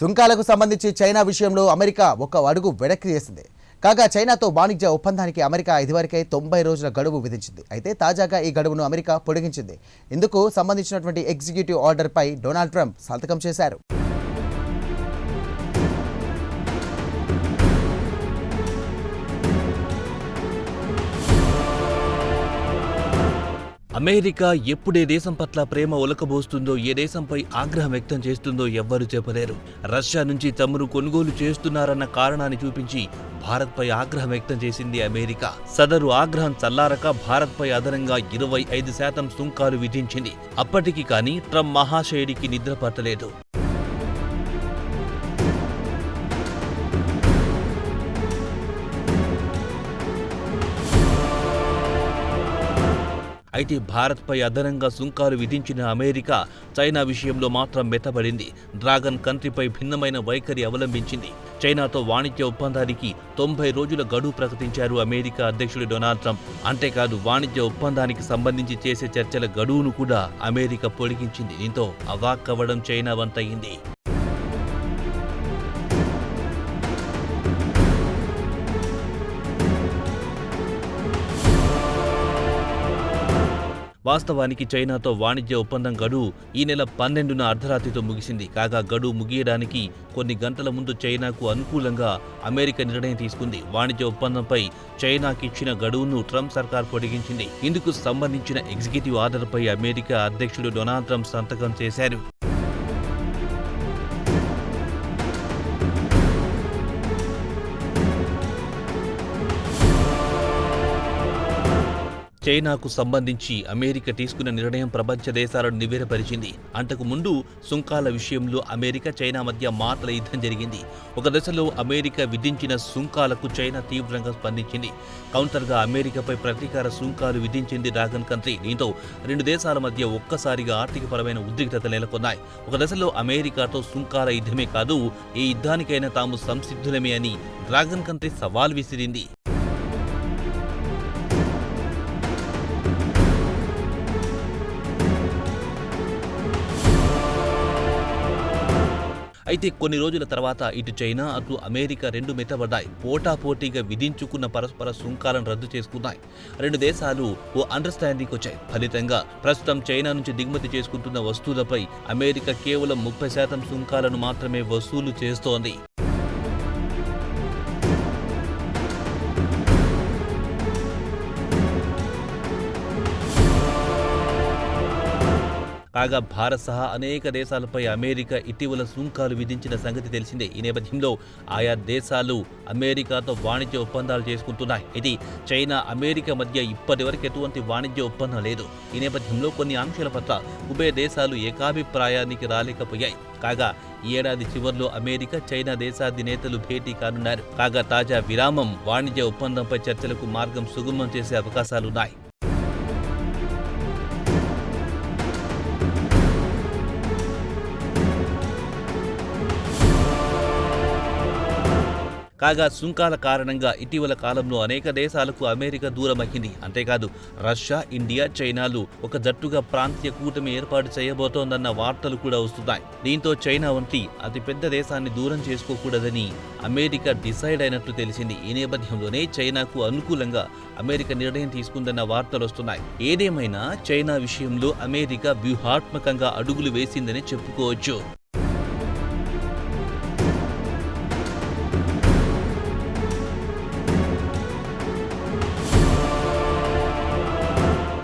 సుంకాలకు సంబంధించి చైనా విషయంలో అమెరికా ఒక అడుగు వెనక్కి వేసింది. కాగా చైనాతో వాణిజ్య ఒప్పందానికి అమెరికా ఇదివరకే 90 రోజుల గడువు విధించింది. అయితే తాజాగా ఈ గడువును అమెరికా పొడిగించింది. ఇందుకు సంబంధించినటువంటి ఎగ్జిక్యూటివ్ ఆర్డర్పై డొనాల్డ్ ట్రంప్ సంతకం చేశారు. అమెరికా ఎప్పుడే దేశం పట్ల ప్రేమ ఒలకబోస్తుందో, ఏ దేశంపై ఆగ్రహం వ్యక్తం చేస్తుందో ఎవ్వరూ చెప్పలేరు. రష్యా నుంచి చమురు కొనుగోలు చేస్తున్నారన్న కారణాన్ని చూపించి భారత్పై ఆగ్రహం వ్యక్తం చేసింది అమెరికా. సదరు ఆగ్రహం చల్లారక భారత్పై అదనంగా 25% సుంకాలు విధించింది. అప్పటికి కానీ ట్రంప్ మహాశయుడికి నిద్ర పట్టలేదు. అయితే భారత్పై అదనంగా సుంకాలు విధించిన అమెరికా చైనా విషయంలో మాత్రం మెత్తబడింది. డ్రాగన్ కంట్రీపై భిన్నమైన వైఖరి అవలంబించింది. చైనాతో వాణిజ్య ఒప్పందానికి 90 రోజుల గడువు ప్రకటించారు అమెరికా అధ్యక్షుడు డొనాల్డ్ ట్రంప్. అంతేకాదు వాణిజ్య ఒప్పందానికి సంబంధించి చేసే చర్చల గడువును కూడా అమెరికా పొడిగించింది. దీంతో అవాక్కవ్వడం చైనా వంతయింది. వాస్తవానికి చైనాతో వాణిజ్య ఒప్పందం గడువు ఈ నెల 12న అర్ధరాత్రితో ముగిసింది. కాగా గడువు ముగియడానికి కొన్ని గంటల ముందు చైనాకు అనుకూలంగా అమెరికా నిర్ణయం తీసుకుంది. వాణిజ్య ఒప్పందంపై చైనాకిచ్చిన గడువును ట్రంప్ సర్కార్ పొడిగించింది. ఇందుకు సంబంధించిన ఎగ్జిక్యూటివ్ ఆర్డర్పై అమెరికా అధ్యక్షుడు డొనాల్డ్ ట్రంప్ సంతకం చేశారు. చైనాకు సంబంధించి అమెరికా తీసుకున్న నిర్ణయం ప్రపంచ దేశాలను నివేరపరిచింది. అంతకు ముందు సుంకాల విషయంలో అమెరికా చైనా మధ్య మాటల యుద్ధం జరిగింది. ఒక దశలో అమెరికా విధించిన సుంకాలకు చైనా తీవ్రంగా స్పందించింది. కౌంటర్గా అమెరికాపై ప్రతీకార సుంకాలు విధించింది డ్రాగన్ కంట్రీ. దీంతో రెండు దేశాల మధ్య ఒక్కసారిగా ఆర్థికపరమైన ఉద్రిక్తతలు నెలకొన్నాయి. ఒక దశలో అమెరికాతో సుంకాల యుద్ధమే కాదు, ఏ యుద్ధానికైనా తాము సంసిద్ధులమే అని డ్రాగన్ కంట్రీ సవాల్ విసిరింది. అయితే కొన్ని రోజుల తర్వాత ఇటు చైనా అటు అమెరికా రెండు మెత్తబడ్డాయి. పోటాపోటీగా విధించుకున్న పరస్పర సుంకాలను రద్దు చేసుకున్నాయి. రెండు దేశాలు ఓ అండర్స్టాండింగ్ వచ్చాయి. ఫలితంగా ప్రస్తుతం చైనా నుంచి దిగుమతి చేసుకుంటున్న వస్తువులపై అమెరికా కేవలం 30% సుంకాలను మాత్రమే వసూలు చేస్తోంది. కాగా భారత్ సహా అనేక దేశాలపై అమెరికా ఇటీవల సుంకాలు విధించిన సంగతి తెలిసిందే. ఈ నేపథ్యంలో ఆయా దేశాలు అమెరికాతో వాణిజ్య ఒప్పందాలు చేసుకుంటున్నాయి. ఇది చైనా అమెరికా మధ్య ఇప్పటివరకు ఎటువంటి వాణిజ్య ఒప్పందం లేదు. ఈ నేపథ్యంలో కొన్ని అంశాల పట్ల ఉభయ దేశాలు ఏకాభిప్రాయానికి రాలేకపోయాయి. కాగా ఈ ఏడాది చివరిలో అమెరికా చైనా దేశాధినేతలు భేటీ కానున్నారు. కాగా తాజా విరామం వాణిజ్య ఒప్పందంపై చర్చలకు మార్గం సుగమం చేసే అవకాశాలున్నాయి. కాగా సుంకాల కారణంగా ఇటీవల కాలంలో అనేక దేశాలకు అమెరికా దూరమయ్యింది. అంతేకాదు రష్యా, ఇండియా, చైనాలు ఒక జట్టుగా ప్రాంతీయ కూటమి ఏర్పాటు చేయబోతోందన్న వార్తలు కూడా వస్తున్నాయి. దీంతో చైనా వంటి అతిపెద్ద దేశాన్ని దూరం చేసుకోకూడదని అమెరికా డిసైడ్ అయినట్లు తెలిసింది. ఈ నేపథ్యంలోనే చైనాకు అనుకూలంగా అమెరికా నిర్ణయం తీసుకుందన్న వార్తలు వస్తున్నాయి. ఏదేమైనా చైనా విషయంలో అమెరికా వ్యూహాత్మకంగా అడుగులు వేసిందని చెప్పుకోవచ్చు.